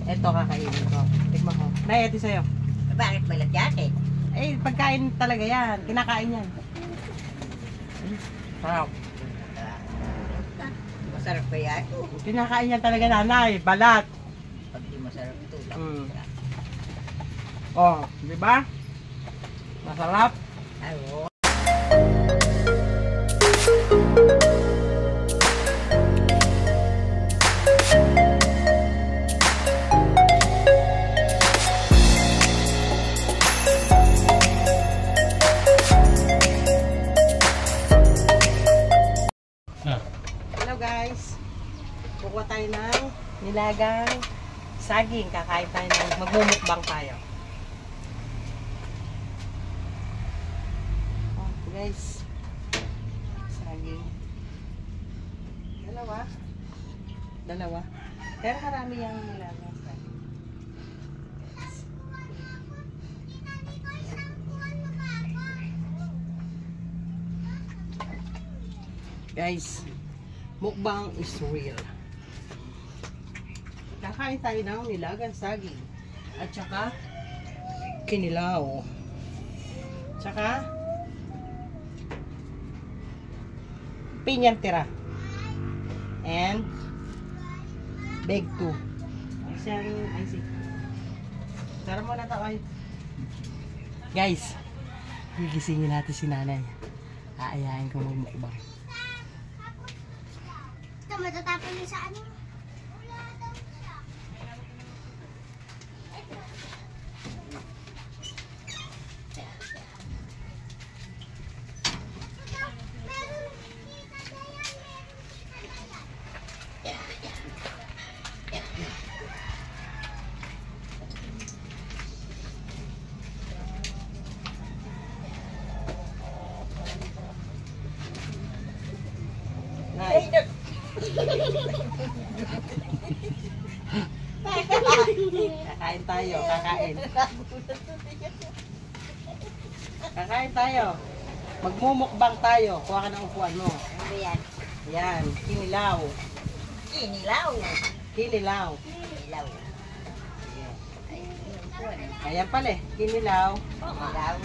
Eto kakainin ko. Tikman ko. Nay, ito sa'yo. Bakit balat yakin? Eh, pagkain talaga yan. Kinakain yan. Sarap. Masarap pa yan. Kinakain yan talaga nanay. Balat. Pag di masarap ito lang. Oh, di ba? Masarap. Ay, oo. Hello guys. Kukuha tayo ng nilagang saging. Kakain tayo ng magmumukbang tayo. Oh, guys. Saging. Dalawa. Pero marami yung nilagang saging. Guys, mukbang is real. Kakain tayo ng nilagang saging. At saka, kinilaw. Tsaka, pinyang tira. And, beg 2. I see. Tara mo na ito, ay. Guys, gigisingin natin si nanay. Aayahin ko magmukbang. Matatapon niyo sa ano? Nay. Kakain tayo, kakain. Kakain tayo. Magmumukbang tayo. Kuha ka ng upuan mo. Ano yan? Yan, kinilaw. Kinilaw. Kinilaw. Kinilaw. Ay, yung puwan. Ayan pala eh. Kinilaw. Kinilaw.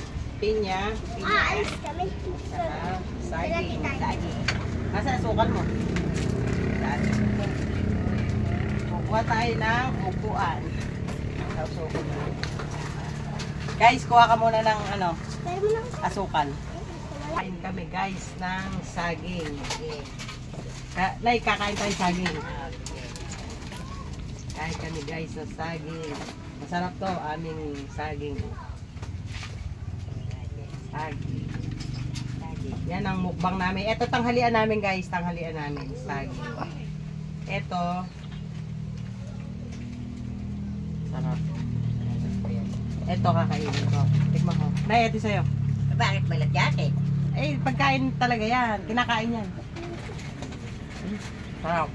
Pinya. Alis kami. Saka saging. Saging. Nasa asukal mo? Kuha tayo ng upuan. Sausukan mo. Guys, kuha ka muna ng asukal. Kain kami guys ng saging. Nay, kakain tayo saging. Kain kami guys ng saging. Masarap to, aming saging. Saging. Yan ang mukbang namin. Ito tanghalian namin guys, tanghalian namin. Saging. Ito. Sarap. Ito kakainin ko. Tikman ko. Nay, ito sa'yo. Bakit balat yakin? Eh, pagkain talaga yan. Kinakain yan. Sarap.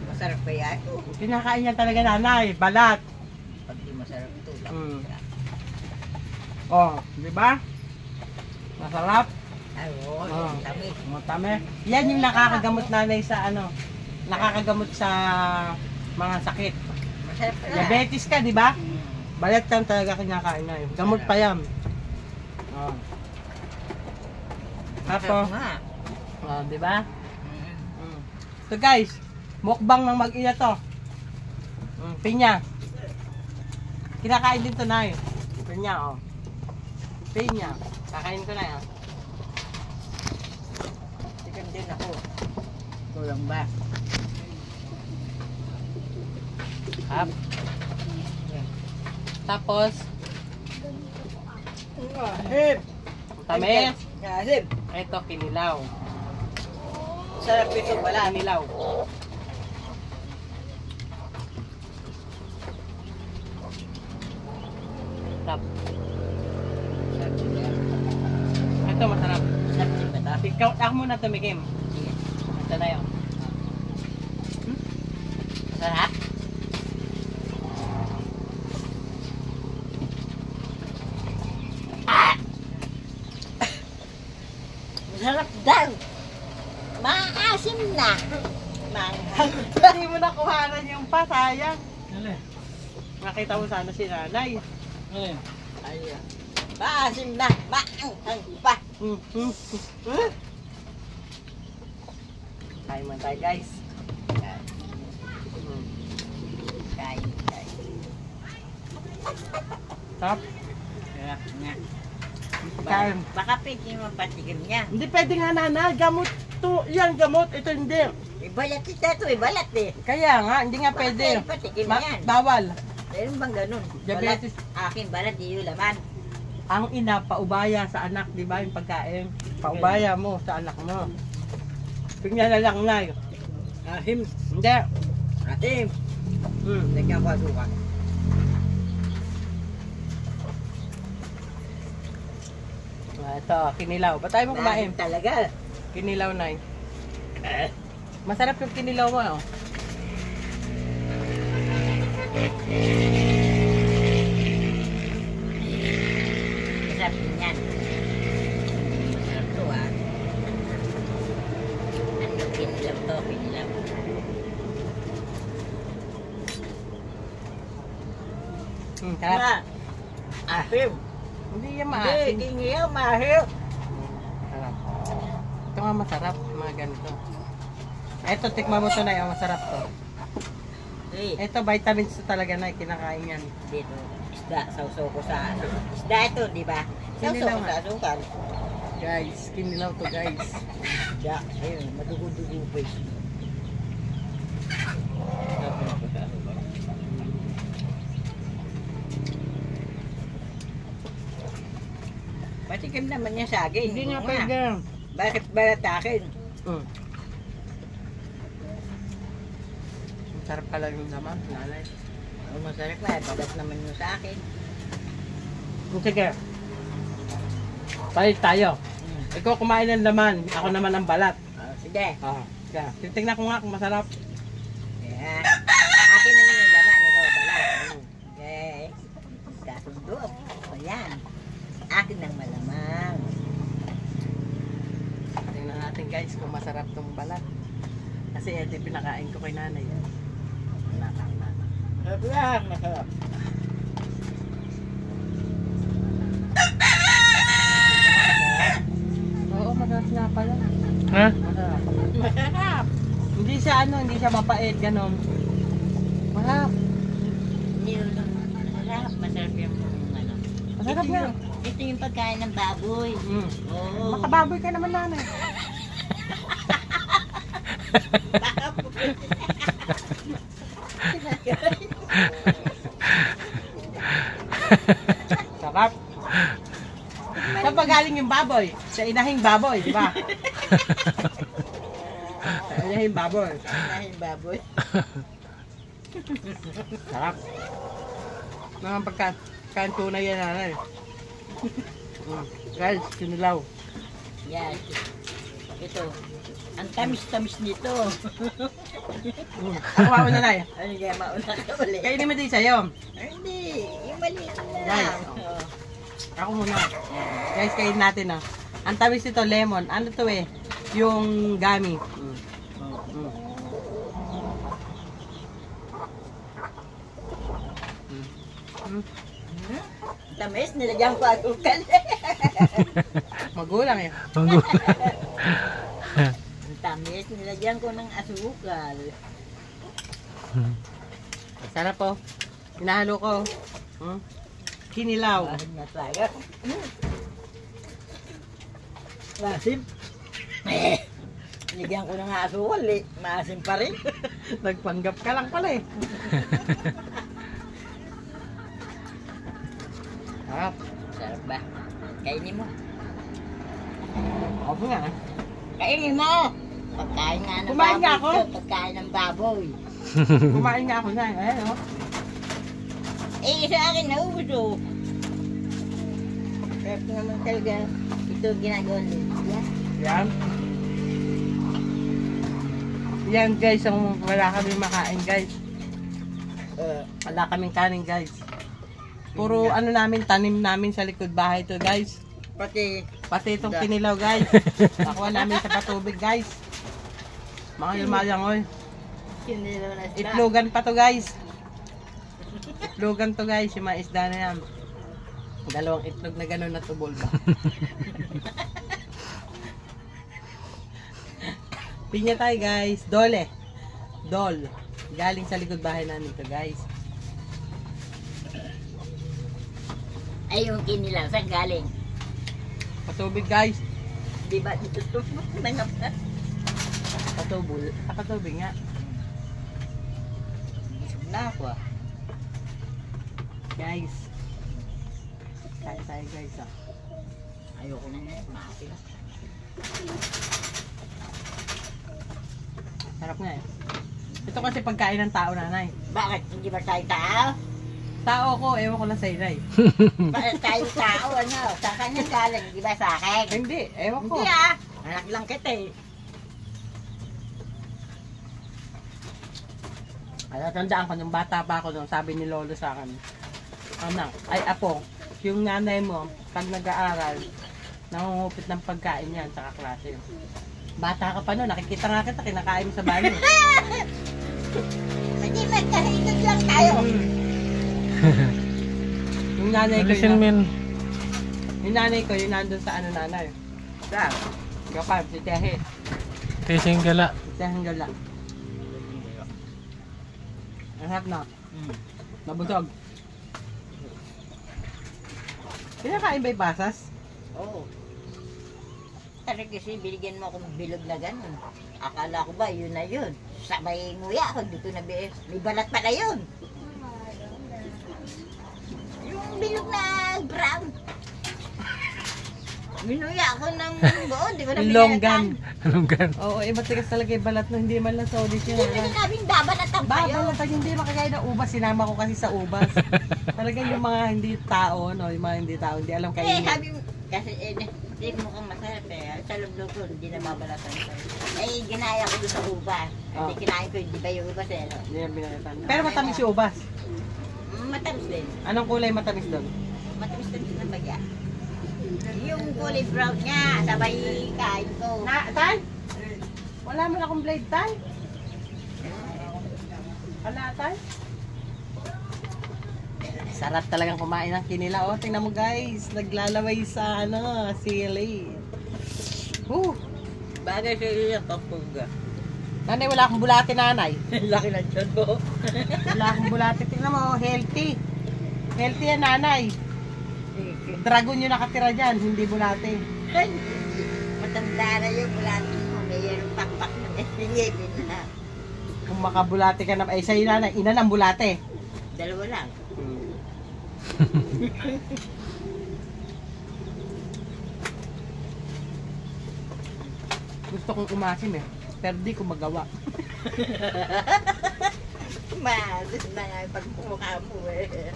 Masarap pa yan. Kinakain yan talaga nanay. Balat. Pag di masarap ito lang. Oh, di ba? Masarap. Ay, oo. Oh. Tamis. Matami. Yan yung nakakagamot nanay sa nakakagamot sa mga sakit. Masarap pa. Diabetes ka, di ba? Balat yan talaga kinakain na yun. Gamot pa yan. Oh. Tapos, oh, di ba? So guys, mukbang ng mag-ina to. Pinya. Kinakain din to na yun. Pinya, oh. Pinya. Kakain ko na yan. Chicken din ako. Kulang ba? Hap. Tapos, Hip. tamis. Hip. Ito, kinilaw. Sarap ito pala. Kinilaw. Sarap. Sarap ito. Ito, masarap. Sarap ito. Ikaw, ako muna tumikim. Ito na yun. Masarap? Masarap daw. Maasim na. Manghang. Hindi mo nakuhanan yung pa, sayang. Nakita mo sana si nanay. Ayun. Maasim na. Maanghang pa. Kain man tayo guys. Kain. Sarap. Nga. Kain. Baka pwede mo patikim niya. Hindi pwede nga nanay, gamot to. Yan, gamot. Ito hindi. Ibalat ito ibalat eh. Kaya nga, hindi nga pwede. Patikim yan. Bawal. Meron bang ganun? Diabetes. Balat, akin balat, di yung laman. Ang ina, paubaya sa anak, di ba? Yung pagkain. Paubaya mo sa anak mo. Tingnan na lang na. Ahim. Hindi. Atim. Lagyan ko asukal. Ito, kinilaw. Ba't tayo mo kumain? Ahim talaga. Kinilaw na Masarap yung kinilaw mo, oh. Masarap din yan. Masarap to ah. Ano kinilaw to? Kinilaw. Sarap. Ahim. Hindi yan Hindi, maasin. kinilaw, mahim. Sarap. Ito nga masarap, mga ganito. Ito, tikman mo to na yung masarap to. Ito, vitamins to talaga na, kinakain yan. Dito, isda, sausaw ko sa ano. Isda ito, di ba? Sausaw ko sa asukal. Guys, kinilaw to guys. Isda, ayun, madugo-dugo pa yun. Patikim naman niya sa akin. Hindi nga Oo pwede. Bakit balat akin? Sarap pala yung laman, nanay. Oh, masarap pa, balat naman yun sa akin. Sige. Palit tayo. Ikaw kumain ng laman, ako naman ang balat. Sige. Sige. Titignan ko nga kung masarap. Yeah. Akin naman yung laman, ikaw balat. Okay. Kasundo. O yan. Akin ang malamang. Tingnan natin guys kung masarap tong balat. Kasi ito yung pinakain ko kay nanay. Masarap lang, masarap. Oo, masarap nga pala. Ha? Masarap. Masarap. Hindi siya hindi siya mapait, ganon. Masarap. Masarap, masarap yung ano. Masarap yan. Ito yung pagkain ng baboy. Oo. Makababoy ka naman nanay. Sarap. Saan pa galing yung baboy? Sa inahing baboy, di ba? Sa inahing baboy. Pagkain baboy. Sarap. Mga pagkain tunay yan nanay. Guys, kinilaw. Yan. Ito. Ang tamis-tamis nito. Ako ako nanay. Ano kaya mauna ka ulit? Kainin mo din sa'yo. Ay, hindi. Yung maliit na. Guys. Ako muna. Guys, kainin natin Ang tamis nito, lemon. Ano to yung gummy. Tamis, nilagyan ko asukal. Magulang Ang tamis, nilagyan ko ng asukal. Sarap po. Hinahalo ko. Kinilaw. Bakit na tayo? Maasim. Nilagyan ko ng asukal maasim pa rin. Nagpanggap ka lang pala Sarap. Sarap ba? Kainin mo. Ako nga. Kainin mo! Pagkain nga ng Kumain nga baboy. ako. Pagkain ng baboy. Kumain nga ako na. Ayan Sa akin naubos Sarap naman talaga. Ito ginagawa nila. Yan. Yan guys, ang wala kami makain guys. Wala kaming kanin guys. Puro tanim namin sa likod bahay to guys. Pati itong kinilaw guys. Nakuha namin sa patubig guys. Mga lumalangoy. Kinilo na isda. Itlogan pa to guys. Itlogan to guys, yung mga isda na yan. Dalawang itlog na gano'n na tubol ba? Pinya tayo guys, dole. Dol. Galing sa likod bahay namin to guys. Ay, yung kinilaw, saan galing? Patubig guys. Di ba dito nangapa? Patubol. Patubig nga. Isog na ako ah. Guys. Kaya tayo guys ah. Ayoko na nga, maasin. Sarap nga eh. Ito kasi pagkain ng tao nanay. Bakit? Hindi ba tayo tao? Tao ko, ewan ko lang sa inay. Bakit tayo tao? Ano? Sa kanya galing, di ba sa akin? Hindi, ewan ko. Hindi ah. Anak lang kita eh. Tandaan ko, nung bata pa ako nung sabi ni Lolo sa akin, anak, ay apo, yung nanay mo, pag nag-aaral, nangungupit ng pagkain yan sa kaklase. Bata ka pa noon, nakikita nga kita, kinakain mo sa banyo. Hindi magkahigod lang tayo. Yung nanay ko, Alisin men. yung nanay ko, yung nandun sa ano nanay. Saan? Kapag, si Tehe. Tising gala. Teheng gala. Ang harap na, nabusog. Pinakain ba yung pasas? Oo. Kasi kasi binigyan mo akong bilog na gano'n. Akala ko ba yun na yun. Sabay nguya ako dito na may balat pala yun. Yung bilog na brown. Minuya ako ng buo, di ko na Longgan. Anong gan? Oo, matigas talaga yung balat no, hindi man lang solid yun. Hindi sinabing babalat ang payo. Babalatan, hindi makagaya ng ubas. Sinama ko kasi sa ubas. Talagang yung mga hindi tao, no? Yung mga hindi tao, hindi alam Eh, kainin. sabi mo, kasi hindi mukhang masarap eh. Sa loob ko, hindi na mabalatan sa'yo. Eh, ginaya ko doon sa ubas. Hindi kinain ko, hindi ba yung ubas eh, no? Hindi yan binalitan. Pero matamis yung ubas. Matamis din. Anong kulay matamis doon? Matamis din ng bagya. Yung kulay brown nga, sabay kain ko. Tay? Wala mo na akong blade, Tay? Wala, Tay? Sarap talagang kumain ng kinila. O, tingnan mo guys. Naglalaway sa ano, sili. Bagay sa iyo yung papuga. Nanay, wala akong bulate, nanay. Laki na dyan mo. Wala akong bulate. Tingnan mo, healthy. Healthy yan, nanay. Dragon yung nakatira dyan, hindi bulate. Matanda na yung bulati mo. Mayroong pakpak na ngipin na. Kung makabulate ka na, sa'yo nanay, ina ng bulate. Dalawa lang. Gusto kong umasim eh, pero di ko magawa. Maalis na nga yung pagmumukha mo eh.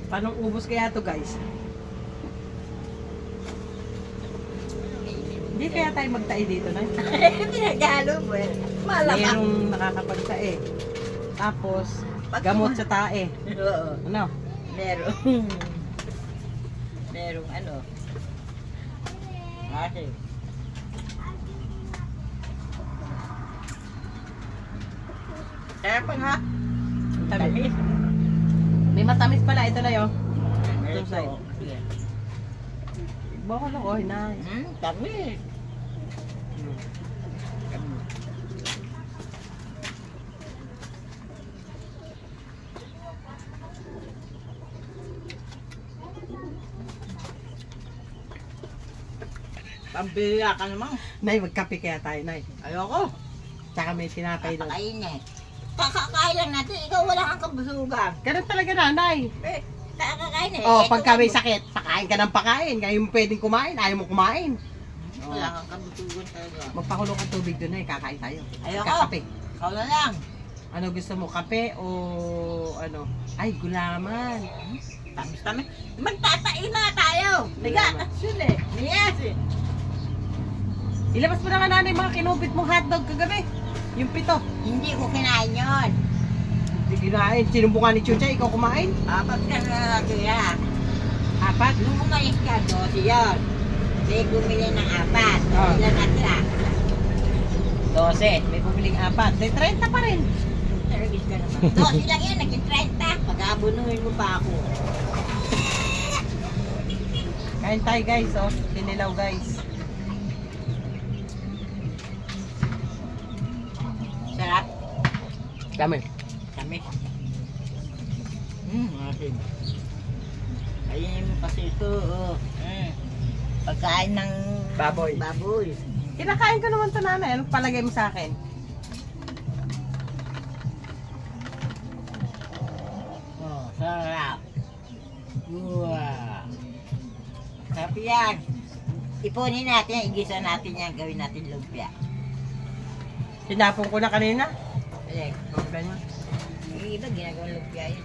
Paano ubos kaya to guys? Hindi kaya tayo magtae dito na? Pinagalo mo eh. Malamang. Mayroong nakakapagtae. Tapos, gamot sa tae. Oo. Ano? Merong. Merong ano. Kasi. Sarap ha? Tamis. May matamis pala. Ito na yun. Ito side. Sige. Baka lang, oh, hinay. Tamis. Pambira ka naman. Nay, magkape kaya tayo, Nay. Ayoko. Tsaka may tinapay doon. Kapakain eh. Kakakain lang natin. Ikaw wala kang kabusugan. Ganun talaga, nanay. Eh, kakakain eh. Oh, Eh, pagka may kung- sakit, pakain ka ng pakain. Kaya mo pwedeng kumain, ayaw mo kumain. Wala kang kabusugan talaga. Magpakulong ang tubig doon, Nay. Kakain tayo. Ayoko. Kakape. Ikaw na lang. Ano gusto mo, kape o ano? Ay, gulaman. Tamis-tamis. Magtatain na tayo. Nagatas yun eh. Niyas eh. Ilabas mo na nga, nanay, mga kinupit mong hotdog kagabi. Yung 7. Hindi ko kinain yun. Hindi kinain. Sinubukan ni Chucha, ikaw kumain? Apat ka na kaya. 4. Nung umalis ka, 12 yun. May bumili ng 4. Ah. Ilan natira? 12. May bumiling 4. Di 30 pa rin. Service ka naman. 12 lang yan, naging 30. Pag-aabunuhin mo pa ako. Kain tayo guys, oh. Sinilaw guys. Sarap. Kami. Kami. Asin. Ayun mo kasi ito, oh. Pagkain ng Baboy. baboy. Kinakain ko naman ito nanay. Anong palagay mo sa akin? Oh, sarap. Wow. Sarap yan. Ipunin natin, igisa natin yan, gawin natin lumpia. Sinapon ko na kanina. Alek, Oh, ganyan. yung iba ginagawang lumpia yan.